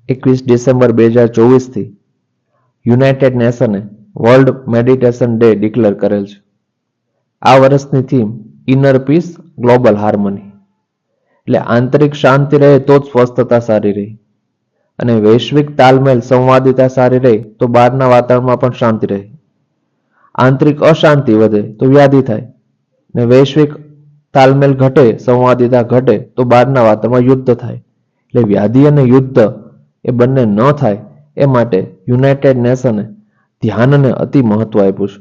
21 December 2024 united નેશને world meditation day declare કરેલ છે. આ વર્ષની theme inner peace global harmony, એટલે આંતરિક શાંતિ રહે તો જ સ્વસ્થતા સારી રહી, અને વૈશ્વિક તાલમેલ સંવાદિતા સારી રહે તો બહારના વાતાવરણમાં પણ શાંતિ રહે. આંતરિક અશાંતિ વધે તો વ્યાધિ થાય, ને વૈશ્વિક તાલમેલ ઘટે, સંવાદિતા ઘટે તો બહારના વાતાવરણમાં યુદ્ધ થાય. એટલે વ્યાધિ અને યુદ્ધ એ બંને ન થાય એ માટે યુનાઇટેડ નેશને ધ્યાનને અતિ મહત્વ આપ્યું છે.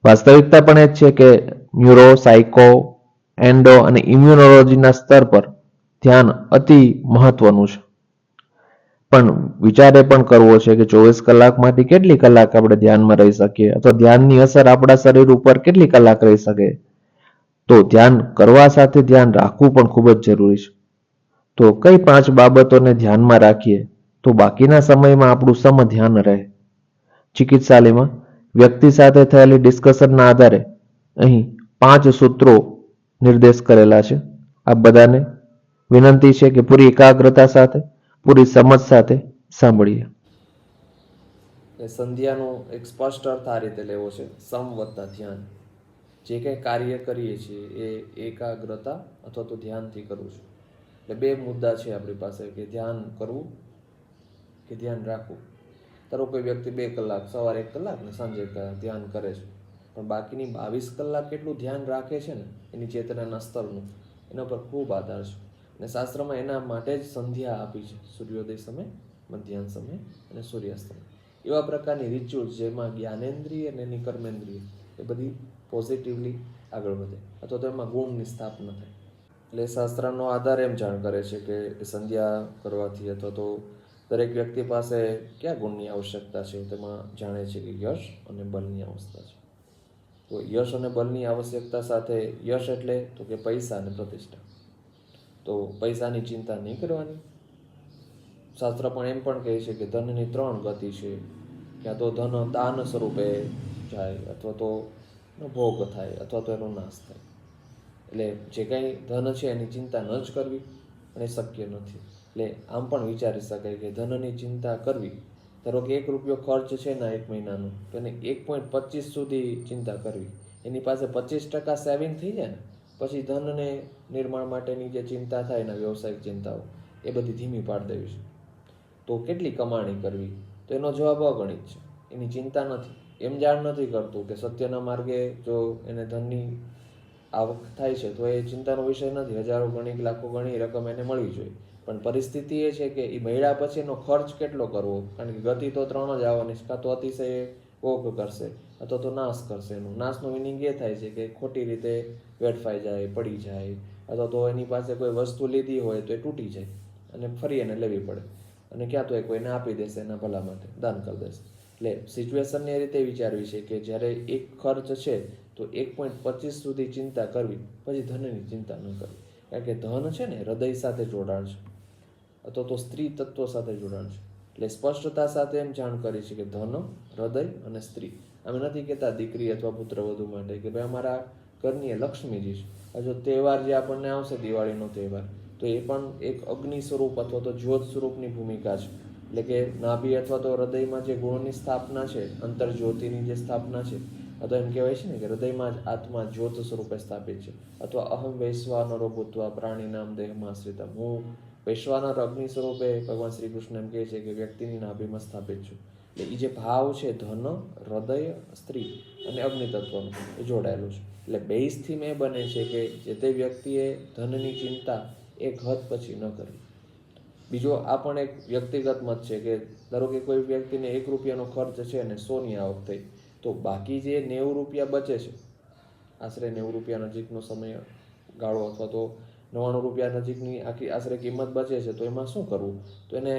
વાસ્તવિકતા પણ એ જ છે કે ન્યુરો, સાયકો, એન્ડો અને ઇમ્યુનોલોજીના સ્તર પર ધ્યાન અતિ મહત્વનું છે. પણ વિચારે પણ કરવો છે કે 24 કલાકમાંથી કેટલી કલાક આપણે ધ્યાનમાં રહી શકીએ, અથવા ધ્યાનની અસર આપણા શરીર ઉપર કેટલી કલાક રહી શકે. તો ધ્યાન કરવા સાથે ધ્યાન રાખવું પણ ખૂબ જ જરૂરી છે. તો કઈ 5 બાબતોને ધ્યાનમાં રાખીએ તો બાકીના સમયમાં આપણું સમ ધ્યાન રહે. ચિકિત્સાલયમાં વ્યક્તિ સાથે થયેલી ડિસ્કશનના આધારે અહીં 5 સૂત્રો નિર્દેશ કરેલા છે. આ બધાને વિનંતી છે કે પૂરી એકાગ્રતા સાથે, પૂરી સમજ સાથે સાંભળીએ. સંધ્યાનો એક સ્પષ્ટ અર્થ આ રીતે લેવો છે: સમ વત્તા ધ્યાન. જે કંઈ કાર્ય કરીએ છીએ એ એકાગ્રતા અથવા તો ધ્યાનથી કરવું છે. એટલે 2 મુદ્દા છે આપણી પાસે, કે ધ્યાન કરવું કે ધ્યાન રાખવું. ધારો કોઈ વ્યક્તિ 2 કલાક, સવારે 1 કલાક ને સાંજે ધ્યાન કરે છે, પણ બાકીની 22 કલાક કેટલું ધ્યાન રાખે છે ને એની ચેતનાના સ્તરનું, એના પર ખૂબ આધાર છે. અને શાસ્ત્રમાં એના માટે જ સંધ્યા આપી છે: સૂર્યોદય સમય, મધ્યાહન સમય અને સૂર્યાસ્ત સમય. એવા પ્રકારની રિચ્યુઅલ્સ જેમાં જ્ઞાનેન્દ્રિય અને એની કર્મેન્દ્રિય એ બધી પોઝિટિવલી આગળ વધે, અથવા તો એમાં ગુણની સ્થાપના થાય. એટલે શાસ્ત્રનો આધાર એમ જાણ કરે છે કે સંધ્યા કરવાથી, અથવા તો દરેક વ્યક્તિ પાસે કયા ગુણની આવશ્યકતા છે, તેમાં જાણે છે કે યશ અને બલની આવશ્યકતા છે. તો યશ અને બલની આવશ્યકતા સાથે, યશ એટલે તો કે પૈસા અને પ્રતિષ્ઠા. તો પૈસાની ચિંતા નહીં કરવાની. શાસ્ત્ર પણ એમ પણ કહે છે કે ધનની 3 ગતિ છે: ક્યાં તો ધન દાન સ્વરૂપે જાય, અથવા તો ભોગ થાય, અથવા તો એનો નાશ થાય. એટલે જે કંઈ ધન છે એની ચિંતા ન જ કરવી, અને શક્ય નથી. એટલે આમ પણ વિચારી શકાય કે ધનની ચિંતા કરવી, ધારો કે 1 રૂપિયો ખર્ચ છે ને 1 મહિનાનો, તો એને 1.25 સુધી ચિંતા કરવી. એની પાસે 25% સેવિંગ થઈ જાય ને પછી ધનને નિર્માણ માટેની જે ચિંતા થાય એના વ્યવસાયિક ચિંતાઓ, એ બધી ધીમી પાડી દેવી છે. તો કેટલી કમાણી કરવી, તો એનો જવાબ અગણિત છે. એની ચિંતા નથી. એમ જાણ નથી કરતું કે સત્યના માર્ગે જો એને ધનની આવક થાય છે તો એ ચિંતાનો વિષય નથી. હજારો ગણી, લાખો ગણી રકમ એને મળવી જોઈએ, પણ પરિસ્થિતિ એ છે કે એ મળ્યા પછી એનો ખર્ચ કેટલો કરવો. કારણ કે ગતિ તો 3 જ આવવાની છે: કાં તો અતિશય ભોગ કરશે, અથવા તો નાશ કરશે. એનો નાશનો મિનિંગ એ થાય છે કે ખોટી રીતે વેડફાઈ જાય, પડી જાય, અથવા તો એની પાસે કોઈ વસ્તુ લીધી હોય તો એ તૂટી જાય અને ફરી એને લેવી પડે, અને ક્યાં તો એ કોઈને આપી દેશે, એના ભલા માટે દાન કરી દેશે. એટલે સિચ્યુએશનને એ રીતે વિચારવી છે કે જ્યારે એક ખર્ચ છે તો 1.25 સુધી ચિંતા કરવી, પછી ધનની ચિંતા ન કરવી. કારણ કે ધન છે ને હૃદય સાથે જોડાણ છે, અથવા તો સ્ત્રી તત્વ સાથે જોડાણ છે. એટલે સ્પષ્ટતા સાથે એમ જાણ કરી છે કે ધન, હૃદય અને સ્ત્રી. અમે નથી કહેતા દીકરી અથવા પુત્ર વધુ માટે કે ભાઈ અમારા ઘરની એ લક્ષ્મીજી છે. જો તહેવાર જે આપણને આવશે, દિવાળીનો તહેવાર, તો એ પણ એક અગ્નિ સ્વરૂપ અથવા તો જ્યોત સ્વરૂપની ભૂમિકા છે. એટલે કે નાભી અથવા તો હૃદયમાં જે ગુણની સ્થાપના છે, અંતર જ્યોતિની જે સ્થાપના છે, અથવા એમ કહેવાય છે ને કે હૃદયમાં જ આત્મા જ્યોત સ્વરૂપે સ્થાપિત છે. અથવા અહમ વૈશ્વાનરો ભૂત્વા પ્રાણીનામ દેહમાં આશ્રિતમ, હું વૈશ્વાનર અગ્નિ સ્વરૂપે ભગવાન શ્રી કૃષ્ણ એમ કહે છે કે વ્યક્તિની નાભીમાં સ્થાપિત છું. એટલે એ જે ભાવ છે ધન, હૃદય, સ્ત્રી અને અગ્નિ તત્વનું, એ જોડાયેલું છે. એટલે બેઝથી એ બને છે કે જે તે વ્યક્તિએ ધનની ચિંતા એક હદ પછી ન કરવી. બીજો આ પણ એક વ્યક્તિગત મત છે કે ધારો કે કોઈ વ્યક્તિને 1 રૂપિયાનો ખર્ચ છે અને 100ની આવક થઈ, તો બાકી જે 90 રૂપિયા બચે છે, આશરે 90 રૂપિયા નજીકનો સમય ગાળો, અથવા તો 99 રૂપિયા નજીકની આખી આશરે કિંમત બચે છે, તો એમાં શું કરવું? તો એને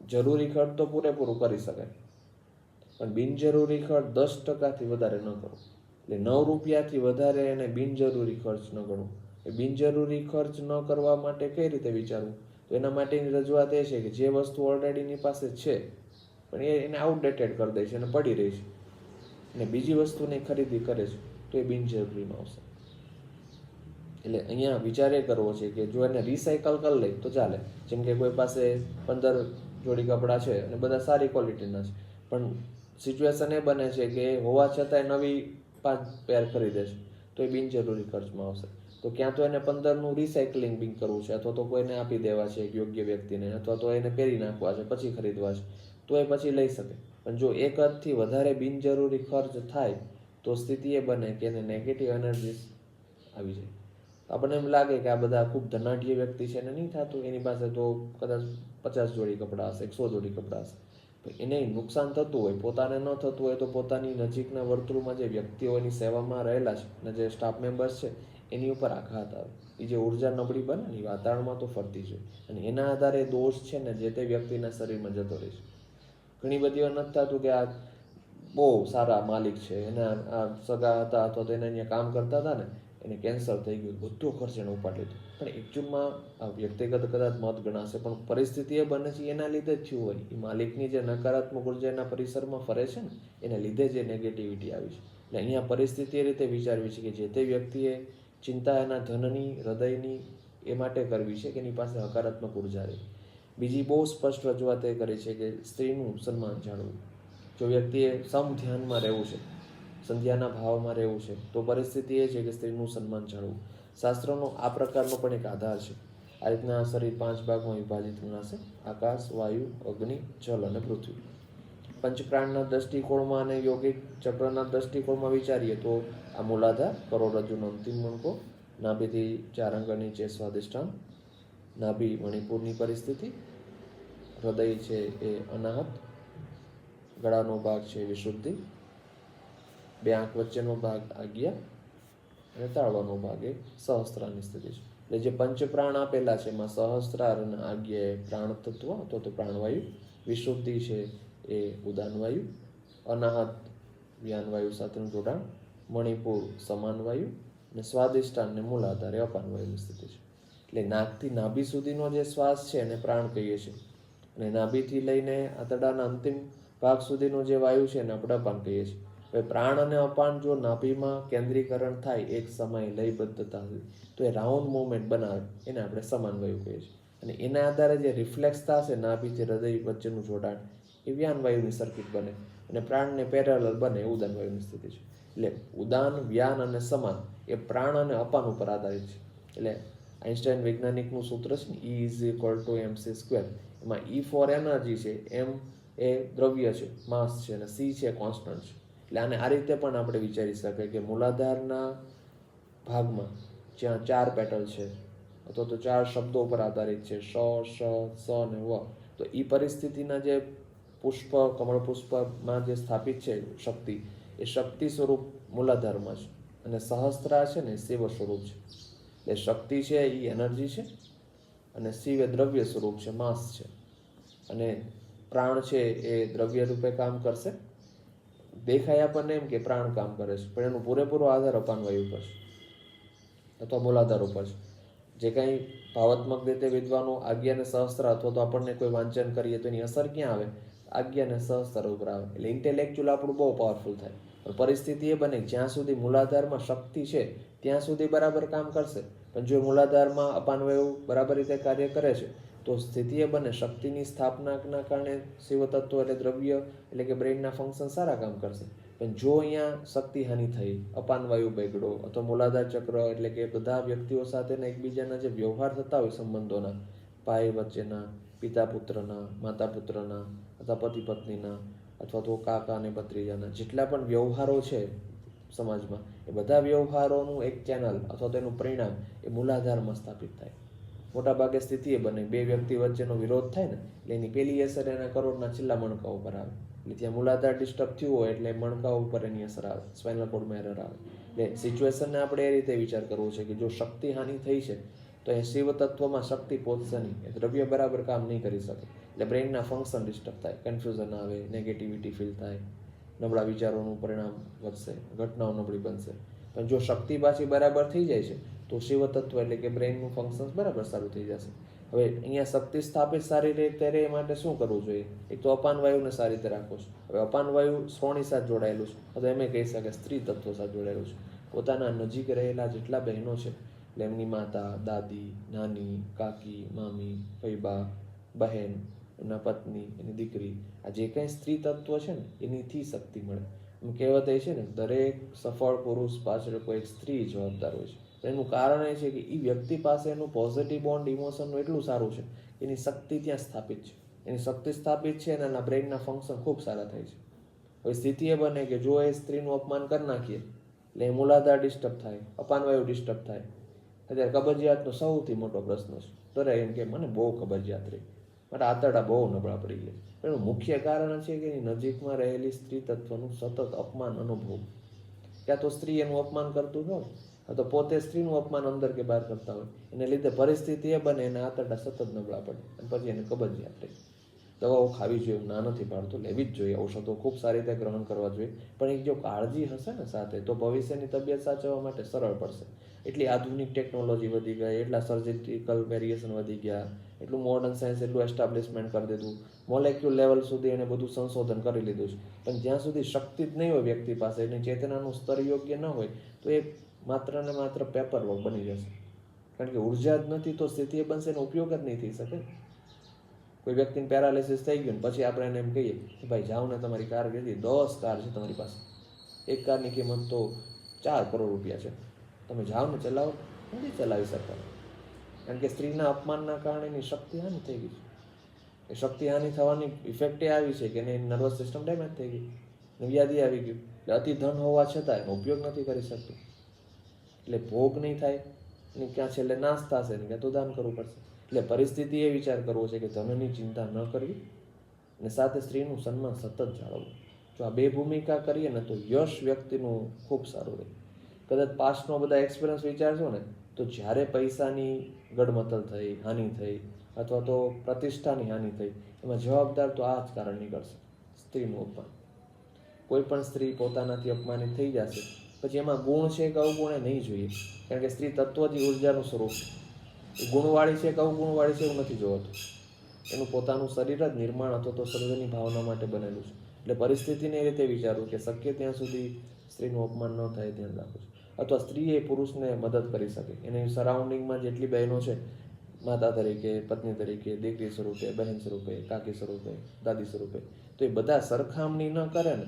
જરૂરી ખર્ચ તો પૂરેપૂરું કરી શકાય, પણ બિનજરૂરી ખર્ચ 10%થી વધારે ન કરવો. એટલે 9 રૂપિયાથી વધારે એને બિનજરૂરી ખર્ચ ન ગણવો. એ બિનજરૂરી ખર્ચ ન કરવા માટે કઈ રીતે વિચારવું? તો એના માટેની રજૂઆત એ છે કે જે વસ્તુ ઓલરેડી એની પાસે છે પણ એને આઉટડેટેડ કરી દે છે અને પડી રહી છે, અને બીજી વસ્તુની ખરીદી કરે છે, તો એ બિનજરૂરીમાં આવશે. એટલે અહીંયા વિચાર એ કરવો છે કે જો એને રિસાયકલ કરી લે તો ચાલે. જેમ કે કોઈ પાસે 15 જોડી કપડાં છે અને બધા સારી ક્વોલિટીના છે, પણ સિચ્યુએશન એ બને છે કે હોવા છતાંય નવી 5 પેર ખરીદે છે, તો એ બિનજરૂરી ખર્ચમાં આવશે. તો ક્યાં તો એને 15નું રિસાયકલિંગ બિન કરવું છે, અથવા તો કોઈને આપી દેવા છે એક યોગ્ય વ્યક્તિને, અથવા તો એને પહેરી નાખવા છે પછી ખરીદવા છે, તો એ પછી લઈ શકે. પણ જો એક હદથી વધારે બિનજરૂરી ખર્ચ થાય તો સ્થિતિ એ બને કે એને નેગેટિવ એનર્જી આવી જાય. આપણને એમ લાગે કે આ બધા ખૂબ ધનાઢ્ય વ્યક્તિ છે, એને નહીં થતું, એની પાસે તો કદાચ 50 જોડી કપડાં હશે, 100 જોડી કપડાં હશે. એને નુકસાન થતું હોય, પોતાને ન થતું હોય તો પોતાની નજીકના વર્તુળમાં જે વ્યક્તિઓની સેવામાં રહેલા છે અને જે સ્ટાફ મેમ્બર્સ છે એની ઉપર આઘાત આવે. એ જે ઉર્જા નબળી બને ને એ વાતાવરણમાં તો ફરતી જ હોય, અને એના આધારે દોષ છે ને જે તે વ્યક્તિના શરીરમાં જતો રહે છે. ઘણી બધી વાર નથી થતું કે આ બહુ સારા માલિક છે, એના આ સગા હતા અથવા તો એને અહીંયા કામ કરતા હતા ને, એને કેન્સર થઈ ગયું, બધો ખર્ચ એને ઉપાડી લીધો. પણ એકચ્યુઅલમાં આ વ્યક્તિગત કદાચ મત ગણાશે, પણ પરિસ્થિતિ એ બને છે એના લીધે જ થયું હોય. એ માલિકની જે નકારાત્મક ઉર્જા એના પરિસરમાં ફરે છે ને એને લીધે જ એ નેગેટિવિટી આવી છે. એટલે અહીંયા પરિસ્થિતિ એ રીતે વિચારવી છે કે જે તે વ્યક્તિએ ચિંતા એના ધનની, હૃદયની એ માટે કરવી છે કે એની પાસે હકારાત્મક ઉર્જા રહે. બીજી બહુ સ્પષ્ટ રજૂઆત એ કરી છે કે સ્ત્રીનું સન્માન જાળવવું. જો વ્યક્તિએ સમ ધ્યાનમાં રહેવું છે, સંધ્યાના ભાવમાં રહેવું છે, તો પરિસ્થિતિ એ છે કે સ્ત્રીનું સન્માન જાળવવું. શાસ્ત્રનો આ પ્રકારનો પણ એક આધાર છે. આ રીતના આ શરીર 5 ભાગમાં વિભાજિત ગણાશે: આકાશ, વાયુ, અગ્નિ, જલ અને પૃથ્વી. પંચપ્રાણના દૃષ્ટિકોણમાં અને યોગિક ચક્રના દૃષ્ટિકોણમાં વિચારીએ તો આ મૂલાધાર, કરોડરજ્જુનો અંતિમ મણકો, નાભિથી 4 અંગ નીચે સ્વાદિષ્ટાન, નાભી મણિપુરની પરિસ્થિતિ, હૃદય છે એ અનાહત, ગળાનો ભાગ છે વિશુદ્ધિ, 2 આંખ વચ્ચેનો ભાગ આજ્ઞા અને તાળવાનો ભાગ એ સહસ્ત્રાની સ્થિતિ છે. એટલે જે પંચપ્રાણ આપેલા છે એમાં સહસ્ત્રાર અને આજ્ઞા એ પ્રાણ તત્વ અથવા તો પ્રાણવાયુ, વિશુદ્ધિ છે એ ઉદાનવાયુ, અનાહત વ્યાનવાયુ સાથેનું જોડાણ, મણિપુર સમાનવાયુ અને સ્વાદિષ્ટાન અને મૂલાધાર એ અપાનવાયુની સ્થિતિ છે. એટલે નાકથી નાભી સુધીનો જે શ્વાસ છે એને પ્રાણ કહીએ છીએ, અને નાભીથી લઈને આંતરડાના અંતિમ ભાગ સુધીનો જે વાયુ છે એને આપણે અપાન કહીએ છીએ. હવે પ્રાણ અને અપાન જો નાભીમાં કેન્દ્રીકરણ થાય એક સમયે લયબદ્ધતાથી, તો એ રાઉન્ડ મૂવમેન્ટ બનાવે, એને આપણે સમાન વાયુ કહીએ છીએ. અને એના આધારે જે રિફ્લેક્સ થશે નાભીથી હૃદય વચ્ચેનું જોડાણ, એ વ્યાન વાયુની સર્કિટ બને, અને પ્રાણને પેરેલલ બને એ ઉદાન વાયુની સ્થિતિ છે. એટલે ઉદાન, વ્યાન અને સમાન એ પ્રાણ અને અપાન ઉપર આધારિત છે. એટલે આઇન્સ્ટાઈન વૈજ્ઞાનિકનું સૂત્ર છે ને, E=mc², એમાં E ફોર એનર્જી છે, M એ દ્રવ્ય છે, માસ છે, અને C છે કોન્સ્ટન્ટ છે. એટલે આને આ રીતે પણ આપણે વિચારી શકાય કે મૂલાધારના ભાગમાં જ્યાં 4 પેટલ છે અથવા તો 4 શબ્દો પર આધારિત છે, શ, શ, સ અને વ, તો એ પરિસ્થિતિના જે પુષ્પ, કમળ પુષ્પમાં જે સ્થાપિત છે શક્તિ, એ શક્તિ સ્વરૂપ મૂલાધારમાં છે, અને સહસ્ત્રા છે ને શિવ સ્વરૂપ છે. એટલે શક્તિ છે એ એનર્જી છે, અને શિવ એ દ્રવ્ય સ્વરૂપ છે, માસ છે, અને પ્રાણ છે એ દ્રવ્ય રૂપે કામ કરશે. દેખાય આપણને એમ કે પ્રાણ કામ કરે છે, પણ એનો પૂરેપૂરો આધાર અપાનવાયુ પર છે અથવા મૂલાધાર ઉપર છે. જે કંઈ ભાવાત્મક રીતે વિદ્વાનો આજ્ઞા અને સહસ્ત્ર અથવા તો આપણને કોઈ વાંચન કરીએ તો એની અસર ક્યાં આવે? આજ્ઞા અને સહસ્ત્ર ઉપર આવે. એટલે ઇન્ટેલેક્ચ્યુઅલ આપણું બહુ પાવરફુલ થાય. પણ પરિસ્થિતિ એ બને જ્યાં સુધી મૂલાધારમાં શક્તિ છે ત્યાં સુધી બરાબર કામ કરશે, પણ જો મૂલાધારમાં અપાનવાયુ બરાબર રીતે કાર્ય કરે છે તો સ્થિતિ એ બને શક્તિની સ્થાપનાના કારણે શિવ તત્વ એટલે દ્રવ્ય એટલે કે બ્રેઇનના ફંક્શન સારા કામ કરશે. પણ જો અહીંયા શક્તિ હાનિ થઈ, અપાનવાયુ બગડો, અથવા મૂલાધાર ચક્ર એટલે કે બધા વ્યક્તિઓ સાથેના એકબીજાના જે વ્યવહાર થતા હોય સંબંધોના, ભાઈ વચ્ચેના, પિતા પુત્રના, માતા પુત્રના, અથવા પતિ પત્નીના, અથવા તો કાકા અને ભત્રીજાના, જેટલા પણ વ્યવહારો છે સમાજમાં, એ બધા વ્યવહારોનું એક ચેનલ અથવા તો એનું પરિણામ એ મૂલાધારમાં સ્થાપિત થાય. મોટાભાગે સ્થિતિ એ બને 2 વ્યક્તિ વચ્ચેનો વિરોધ થાય ને, એટલે એની પહેલી અસર એના કરોડના છેલ્લા મણકા ઉપર આવે. એટલે ત્યાં મૂલાધાર ડિસ્ટર્બ થયું હોય એટલે મણકા ઉપર એની અસર આવે, સ્પાઇનલ કોર્ડમાં એરર આવે. એટલે સિચ્યુએશનને આપણે એ રીતે વિચાર કરવો છે કે જો શક્તિ હાનિ થઈ છે તો એ શિવ તત્વમાં શક્તિ પહોંચશે નહીં, એ દ્રવ્ય બરાબર કામ નહીં કરી શકે, એટલે બ્રેઇનના ફંક્શન ડિસ્ટર્બ થાય, કન્ફ્યુઝન આવે, નેગેટિવિટી ફીલ થાય, નબળા વિચારોનું પરિણામ વધશે, ઘટનાઓ નબળી બનશે. પણ જો શક્તિ પાછી બરાબર થઈ જાય છે તો શિવ તત્વ એટલે કે બ્રેઇનનું ફંક્શન બરાબર સારું થઈ જશે. હવે અહીંયા શક્તિ સ્થાપિત સારી રીતે રહે એ માટે શું કરવું જોઈએ? એક તો અપાન વાયુને સારી રીતે રાખવો છે. હવે અપાન વાયુ શ્રોણી સાથે જોડાયેલું છે, અથવા એમ કહી શકાય સ્ત્રી તત્વ સાથે જોડાયેલું છે. પોતાના નજીક રહેલા જેટલા બહેનો છે એટલે એમની માતા, દાદી, નાની, કાકી, મામી, ફૈબા, બહેન, એમના પત્ની, એની દીકરી, આ જે કંઈ સ્ત્રી તત્વ છે ને એનીથી શક્તિ મળે. એમ કહેવત એ છે ને, દરેક સફળ પુરુષ પાછળ કોઈ એક સ્ત્રી જવાબદાર હોય છે. એનું કારણ એ છે કે એ વ્યક્તિ પાસે એનું પોઝિટિવ બોન્ડ ઇમોશનનું એટલું સારું છે, એની શક્તિ ત્યાં સ્થાપિત છે. એની શક્તિ સ્થાપિત છે અને એના બ્રેઇનના ફંક્શન ખૂબ સારા થાય છે. હવે સ્થિતિ એ બને કે જો એ સ્ત્રીનું અપમાન કરી નાખીએ એટલે એ મૂલાધાર ડિસ્ટર્બ થાય, અપાનવાયુ ડિસ્ટર્બ થાય. અત્યારે કબજિયાતનો સૌથી મોટો પ્રશ્ન છે. દરેક એમ કે મને બહુ કબજિયાત રહી, મારા આંતરડા બહુ નબળા પડી ગયા. એનું મુખ્ય કારણ છે કે એની નજીકમાં રહેલી સ્ત્રી તત્વનું સતત અપમાન અનુભવ. ક્યાં તો સ્ત્રી એનું અપમાન કરતું હોય, અથવા પોતે સ્ત્રીનું અપમાન અંદર કે બહાર કરતા હોય. એને લીધે પરિસ્થિતિ એ બને એના આંતરડા સતત નબળા પડે અને પછી એને કબજિયાત રહે. દવાઓ ખાવી જોઈએ, ના નથી પાડતો, લેવી જ જોઈએ, ઔષધો ખૂબ સારી રીતે ગ્રહણ કરવા જોઈએ. પણ એક જો કાળજી હશે ને સાથે, તો ભવિષ્યની તબિયત સાચવવા માટે સરળ પડશે. એટલી આધુનિક ટેકનોલોજી વધી ગઈ, એટલા સર્જિકલ વેરિએશન વધી ગયા, એટલું મોડર્ન સાયન્સ એટલું એસ્ટાબ્લિશમેન્ટ કરી દીધું, મોલેક્યુલ લેવલ સુધી એને બધું સંશોધન કરી લીધું છે. પણ જ્યાં સુધી શક્તિ જ નહીં હોય વ્યક્તિ પાસે, એની ચેતનાનું સ્તર યોગ્ય ન હોય, તો એ માત્ર ને માત્ર પેપર વર્ક બની જશે. કારણ કે ઉર્જા જ નથી તો સ્થિતિ એ બનશે, એનો ઉપયોગ જ નહીં થઈ શકે. કોઈ વ્યક્તિને પેરાલિસિસ થઈ ગયું ને પછી આપણે એને એમ કહીએ કે ભાઈ જાઓ ને, તમારી કાર કેટલી 10 કાર છે તમારી પાસે, એક કારની કિંમત તો 4 કરોડ રૂપિયા છે, તમે જાઓ ને ચલાવો, નથી ચલાવી શકતા. કારણ કે સ્ત્રીના અપમાનના કારણે એની શક્તિ હાનિ થઈ ગઈ છે. એ શક્તિ હાનિ થવાની ઇફેક્ટ એ આવી છે કે એની નર્વસ સિસ્ટમ ડેમેજ થઈ ગઈ, વ્યાધિ આવી ગયું. એટલે અતિ ધન હોવા છતાં એનો ઉપયોગ નથી કરી શકતું. એટલે ભોગ નહીં થાય ને ક્યાં છેલ્લે નાશ થશે ને ક્યાં તો દાન કરવું પડશે. એટલે પરિસ્થિતિ એ વિચાર કરવો છે કે ધનની ચિંતા ન કરવી અને સાથે સ્ત્રીનું સન્માન સતત જાળવવું. જો આ બે ભૂમિકા કરીએ ને તો યશ વ્યક્તિનું ખૂબ સારું રહે. કદાચ પાસ્ટનો બધા એક્સપિરિયન્સ વિચારશો ને તો જ્યારે પૈસાની ગડમથલ થઈ, હાનિ થઈ, અથવા તો પ્રતિષ્ઠાની હાનિ થઈ, એમાં જવાબદાર તો આ જ કારણ નીકળશે, સ્ત્રીનું અપમાન. કોઈ પણ સ્ત્રી પોતાનાથી અપમાનિત થઈ જશે પછી એમાં ગુણ છે કે અવગુણ એ નહીં જોઈએ. કારણ કે સ્ત્રી તત્વથી ઉર્જાનું સ્વરૂપ છે. એ ગુણવાળી છે કે અવગુણવાળી છે એવું નથી જોવાતું. એનું પોતાનું શરીર જ નિર્માણ અથવા તો સર્જની ભાવના માટે બનેલું છે. એટલે પરિસ્થિતિને એ રીતે વિચારવું કે શક્ય ત્યાં સુધી સ્ત્રીનું અપમાન ન થાય ધ્યાન રાખવું છે. અથવા સ્ત્રી એ પુરુષને મદદ કરી શકે. એની સરાઉન્ડિંગમાં જેટલી બહેનો છે, માતા તરીકે, પત્ની તરીકે, દીકરી સ્વરૂપે, બહેન સ્વરૂપે, કાકી સ્વરૂપે, દાદી સ્વરૂપે, તો એ બધા સરખામણી ન કરે ને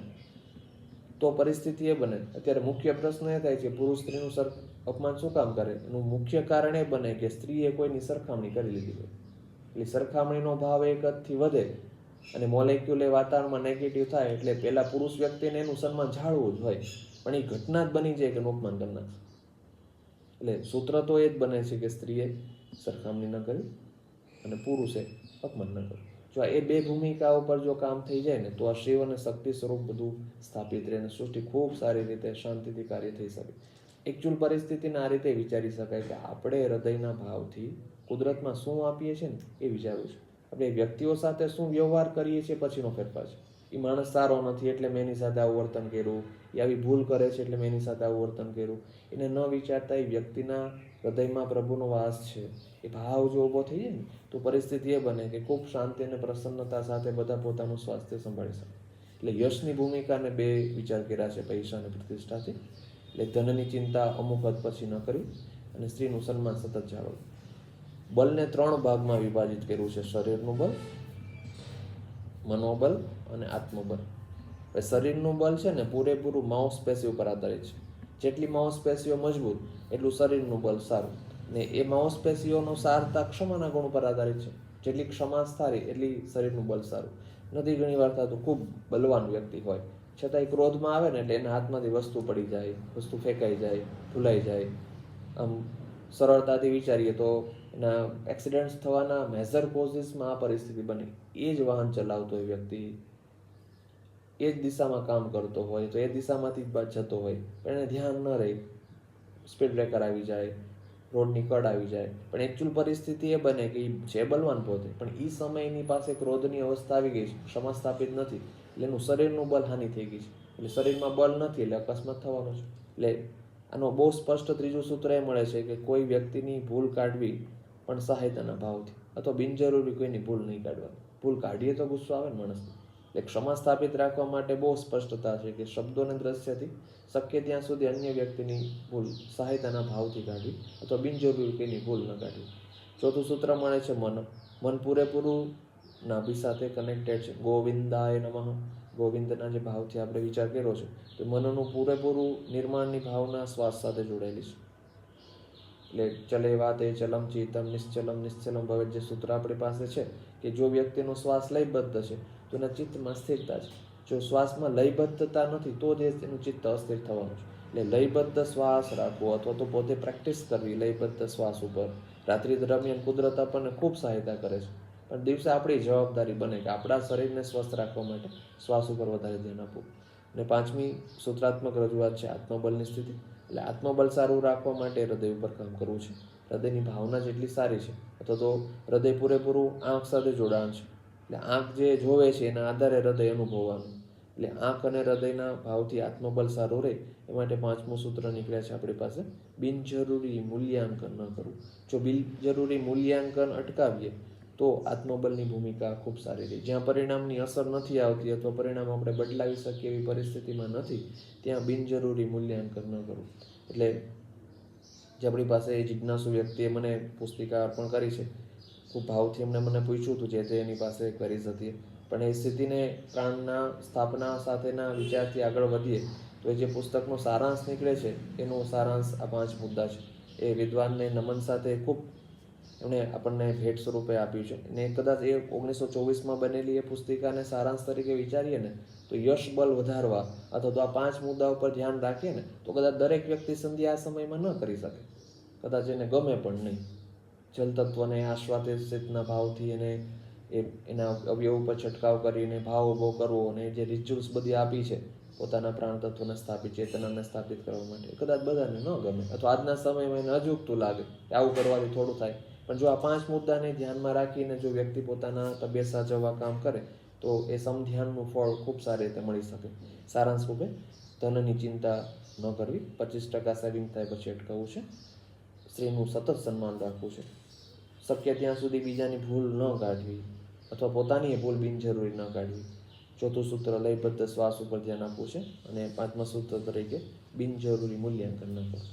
તો પરિસ્થિતિ એ બને. અત્યારે મુખ્ય પ્રશ્ન એ થાય છે પુરુષ સ્ત્રીનું અપમાન શું કામ કરે? એનું મુખ્ય કારણ એ બને કે સ્ત્રીએ કોઈની સરખામણી કરી લીધી હોય. એટલે સરખામણીનો ભાવ એક હદથી વધે અને મોલેક્યુલ એ વાતાવરણમાં નેગેટિવ થાય એટલે પહેલા પુરુષ વ્યક્તિને એનું સન્માન જાળવવું જ હોય, પણ એ ઘટના જ બની જાય કે એનું અપમાન કરી નાખે. એટલે સૂત્ર તો એ જ બને છે કે સ્ત્રીએ સરખામણી ન કરી અને પુરુષે અપમાન ન કર્યું. જો એ બે ભૂમિકાઓ પર જો કામ થઈ જાય ને તો આ શિવ અને શક્તિ સ્વરૂપ બધું સ્થાપિત રહે અને સૃષ્ટિ ખૂબ સારી રીતે શાંતિથી કાર્ય થઈ શકે. એકચ્યુઅલ પરિસ્થિતિને આ રીતે વિચારી શકાય કે આપણે હૃદયના ભાવથી કુદરતમાં શું આપીએ છીએ ને એ વિચારવું છે. આપણે વ્યક્તિઓ સાથે શું વ્યવહાર કરીએ છીએ પછીનો ફેરફાર છે. એ માણસ સારો નથી એટલે મેં એની સાથે આવું વર્તન કર્યું, એ આવી ભૂલ કરે છે એટલે મેં એની સાથે આવું વર્તન કર્યું. એને ન વિચારતા એ વ્યક્તિના હૃદયમાં પ્રભુનો વાસ છે, એ ભાવ જો ઊભો થઈ જાય ને તો પરિસ્થિતિ એ બને કે ખૂબ શાંતિ અને પ્રસન્નતા સાથે બધા પોતાનું સ્વાસ્થ્ય સંભાળી શકે. એટલે યશની ભૂમિકાને બે વિચાર કર્યા છે, પૈસા અને પ્રતિષ્ઠાથી. એટલે ધનની ચિંતા અમુક હદ પછી ન કરવી અને સ્ત્રીનું સન્માન સતત જાળવવું. બલને 3 ભાગમાં વિભાજિત કર્યું છે: શરીરનું બળ, મનોબળ અને આત્મબળ. શરીરનું બળ છે ને પૂરેપૂરું માંસપેશી ઉપર આધારિત છે. જેટલી માંસપેશીઓ મજબૂત એટલું શરીરનું બળ સારું. ને એ માંસપેશીઓનો સારતા ક્ષમાના ગુણ પર આધારિત છે. જેટલી ક્ષમા સારી એટલી શરીરનું બળ સારું. નથી ઘણી વાર થતું ખૂબ બલવાન વ્યક્તિ હોય છતાં એ ક્રોધમાં આવે ને એટલે એના હાથમાંથી વસ્તુ પડી જાય, વસ્તુ ફેંકાઈ જાય, ભૂલાઈ જાય. આમ સરળતાથી વિચારીએ તો એના એક્સિડન્ટ્સ થવાના મેજર કોઝિસમાં આ પરિસ્થિતિ બને. એ જ વાહન ચલાવતો હોય વ્યક્તિ, એ જ દિશામાં કામ કરતો હોય તો એ દિશામાંથી જ જતો હોય પણ એને ધ્યાન ન રહે, સ્પીડ બ્રેકર આવી જાય, રોડની કડ આવી જાય. પણ એકચ્યુઅલ પરિસ્થિતિ એ બને કે એ છે બલવાન પોતે, પણ એ સમય એની પાસે ક્રોધની અવસ્થા આવી ગઈ છે, ક્ષમા સ્થાપિત નથી, એટલે એનું શરીરનું બળ હાનિ થઈ ગઈ છે. એટલે શરીરમાં બળ નથી એટલે અકસ્માત થવાનો છે. એટલે આનો બહુ સ્પષ્ટ ત્રીજું સૂત્ર એ મળે છે કે કોઈ વ્યક્તિની ભૂલ કાઢવી પણ સહાયતાના ભાવથી, અથવા બિનજરૂરી કોઈની ભૂલ નહીં કાઢવાની. ભૂલ કાઢીએ તો ગુસ્સો આવે ને માણસને, એટલે ક્ષમા સ્થાપિત રાખવા માટે બહુ સ્પષ્ટતા છે કે શબ્દો અને દ્રશ્યથી શક્ય ત્યાં સુધી અન્ય વ્યક્તિની ભૂલ સહાયતાના ભાવથી કાઢવી અથવા બિનજરૂરી કોઈની ભૂલ ન કાઢવી. ચોથું સૂત્ર મળે છે મન પૂરેપૂરું નાભી સાથે કનેક્ટેડ છે. ગોવિંદાય નમઃ, ગોવિંદના જે ભાવથી આપણે વિચાર કર્યો છે તો મનનું પૂરેપૂરું નિર્માણની ભાવના શ્વાસ સાથે જોડાયેલી છે. એટલે ચલે વાતે ચલમ ચિત્તમ નિશ્ચલમ નિશ્ચલમ ભવેત જે સૂત્ર આપણી પાસે છે કે જો વ્યક્તિનો શ્વાસ લયબદ્ધ છે તો એના ચિત્તમાં સ્થિરતા છે. જો શ્વાસમાં લયબદ્ધતા નથી તો જ એનું ચિત્ત અસ્થિર થવાનું છે. એટલે લયબદ્ધ શ્વાસ રાખવો અથવા તો પોતે પ્રેક્ટિસ કરવી લયબદ્ધ શ્વાસ ઉપર રાત્રિ દરમિયાન કુદરત આપણને ખૂબ સહાયતા કરે છે. પણ દિવસે આપણી જવાબદારી બને કે આપણા શરીરને સ્વસ્થ રાખવા માટે શ્વાસ ઉપર વધારે ધ્યાન આપવું. અને પાંચમી સૂત્રાત્મક રજૂઆત છે આત્મબળની સ્થિતિ. એટલે આત્મબળ સારું રાખવા માટે હૃદય ઉપર કામ કરવું છે. હૃદયની ભાવના જેટલી સારી છે અથવા તો હૃદય પૂરેપૂરું આંખ સાથે જોડાણ છે. એટલે આંખ જે જોવે છે એના આધારે હૃદય અનુભવવાનું. એટલે આંખ અને હૃદયના ભાવથી આત્મબળ સારું રહે એ માટે પાંચમું સૂત્ર નીકળે છે આપણી પાસે, બિનજરૂરી મૂલ્યાંકન ન કરવું. જો બિનજરૂરી મૂલ્યાંકન અટકાવીએ તો આત્મબળની ભૂમિકા ખૂબ સારી રહી. જ્યાં પરિણામની અસર નથી આવતી અથવા પરિણામ આપણે બદલાવી શકીએ એવી પરિસ્થિતિમાં નથી ત્યાં બિનજરૂરી મૂલ્યાંકન ન કરવું. એટલે જે આપણી પાસે એ જિજ્ઞાસુ વ્યક્તિએ મને પુસ્તિકા અર્પણ કરી છે, ખૂબ ભાવથી એમણે મને પૂછ્યું હતું જે તે એની પાસે કરી શકીએ, પણ એ સ્થિતિને પ્રાણના સ્થાપના સાથેના વિચારથી આગળ વધીએ તો એ જે પુસ્તકનો સારાંશ નીકળે છે એનો સારાંશ આ 5 મુદ્દા છે. એ વિદ્વાનને નમન સાથે ખૂબ એમણે આપણને ભેટ સ્વરૂપે આપ્યું છે. અને કદાચ એ 1924માં બનેલી એ પુસ્તિકાને સારાંશ તરીકે વિચારીએ ને તો યશ બળ વધારવા અથવા તો આ 5 મુદ્દા ઉપર ધ્યાન રાખીએ ને તો કદાચ દરેક વ્યક્તિ સંધ્યા આ સમયમાં ન કરી શકે, કદાચ એને ગમે પણ નહીં. જલ તત્વને આશ્વાસિતના ભાવથી એને એના અવયવ ઉપર છંટકાવ કરીને ભાવ ઊભો કરવો અને જે રિચ્યુઅલ્સ બધી આપી છે પોતાના પ્રાણ તત્વને સ્થાપિત ચેતનાને સ્થાપિત કરવા માટે, કદાચ બધાને ન ગમે અથવા આજના સમયમાં એને અજુગતું લાગે કે આવું કરવાથી થોડું થાય. પણ જો આ 5 મુદ્દાને ધ્યાનમાં રાખીને જો વ્યક્તિ પોતાના તબિયત સાચવવા કામ કરે તો એ સમધ્યાનનું ફળ ખૂબ સારી રીતે મળી શકે. સારાંશ રૂપે ધનની ચિંતા ન કરવી, 25% સેવિંગ થાય પછી અટકાવવું છે, સ્ત્રીનું સતત સન્માન રાખવું છે, શક્ય ત્યાં સુધી બીજાની ભૂલ ન કાઢવી અથવા પોતાની ભૂલ બિનજરૂરી ન કાઢવી. ચોથું સૂત્ર લયબદ્ધ શ્વાસ ઉપર ધ્યાન આપવું છે અને પાંચમા સૂત્ર તરીકે બિનજરૂરી મૂલ્યાંકન ન કરવું.